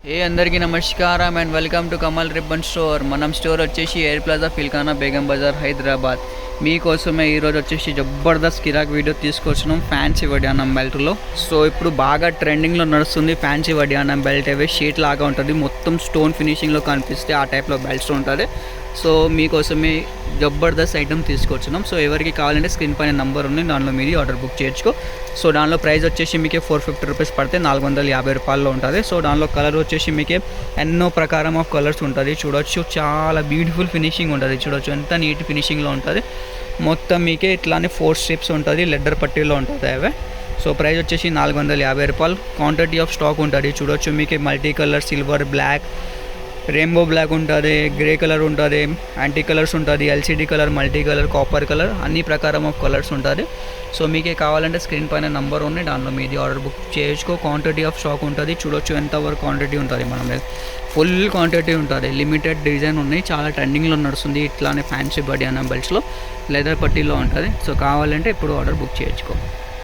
అందరికీ నమస్కారం and welcome to Kamal ribbon store. మనం స్టోర్ వచ్చేసి ఎయిర్ ప్లాజా ఫిల్కానా బేగం బజార్ హైదరాబాద్. మీకోసమే ఈరోజు వచ్చేసి జబర్దస్త్ కిరాక్ వీడియో తీసుకొచ్చినాం ఫ్యాన్సీ వడ్యానం బెల్ట్లో. సో ఇప్పుడు బాగా ట్రెండింగ్లో నడుస్తుంది ఫ్యాన్సీ వడ్యానం బెల్ట్. అవే షీట్ లాగా ఉంటుంది, మొత్తం స్టోన్ ఫినిషింగ్లో కనిపిస్తే ఆ టైప్లో బెల్ట్స్ ఉంటుంది. సో మీకోసమే జబర్దస్త్ ఐటమ్ తీసుకొచ్చినాం. సో ఎవరికి కావాలంటే స్క్రీన్ పైన నెంబర్ ఉంది, దానిలో మీరు ఆర్డర్ బుక్ చేయొచ్చు. సో దానిలో ప్రైస్ వచ్చేసి మీకు 450 రూపీస్ పడితే 450 రూపాయల్లో ఉంటుంది. సో దానిలో కలర్ వచ్చేసి మీకు ఎన్నో ప్రకారం ఆఫ్ కలర్స్ ఉంటుంది. చూడొచ్చు, చాలా బ్యూటిఫుల్ ఫినిషింగ్ ఉంటుంది. చూడొచ్చు ఎంత నీట్ ఫినిషింగ్లో ఉంటుంది. మొత్తం మీకే ఇట్లానే 4 స్ట్రిప్స్ ఉంటుంది, లెదర్ పట్టీలో ఉంటుంది అవే. సో ప్రైస్ వచ్చేసి 450 రూపాయలు. క్వాంటిటీ ఆఫ్ స్టాక్ ఉంటుంది. చూడొచ్చు, మీకు multi colour, silver, black, rainbow black ఉంటుంది, గ్రే కలర్ ఉంటుంది, యాంటీ కలర్స్ ఉంటుంది, LCD colour, multi colour, copper colour, అన్ని ప్రకారం ఆఫ్ కలర్స్ ఉంటుంది. సో మీకే కావాలంటే స్క్రీన్ పైన నంబర్ ఉంది, దానిలో మీది ఆర్డర్ బుక్ చేసుకో. క్వాంటిటీ ఆఫ్ స్టాక్ ఉంటుంది. చూడొచ్చు ఎంతవరకు క్వాంటిటీ ఉంటుంది. మనం ఫుల్ క్వాంటిటీ ఉంటుంది. లిమిటెడ్ డిజైన్ ఉన్నాయి, చాలా ట్రెండింగ్లో నడుస్తుంది. ఇట్లానే ఫ్యాన్సీ బడ్యానం బెల్ట్స్లో లెదర్ పట్టీలో ఉంటుంది. సో కావాలంటే ఇప్పుడు ఆర్డర్ బుక్ చేసుకో.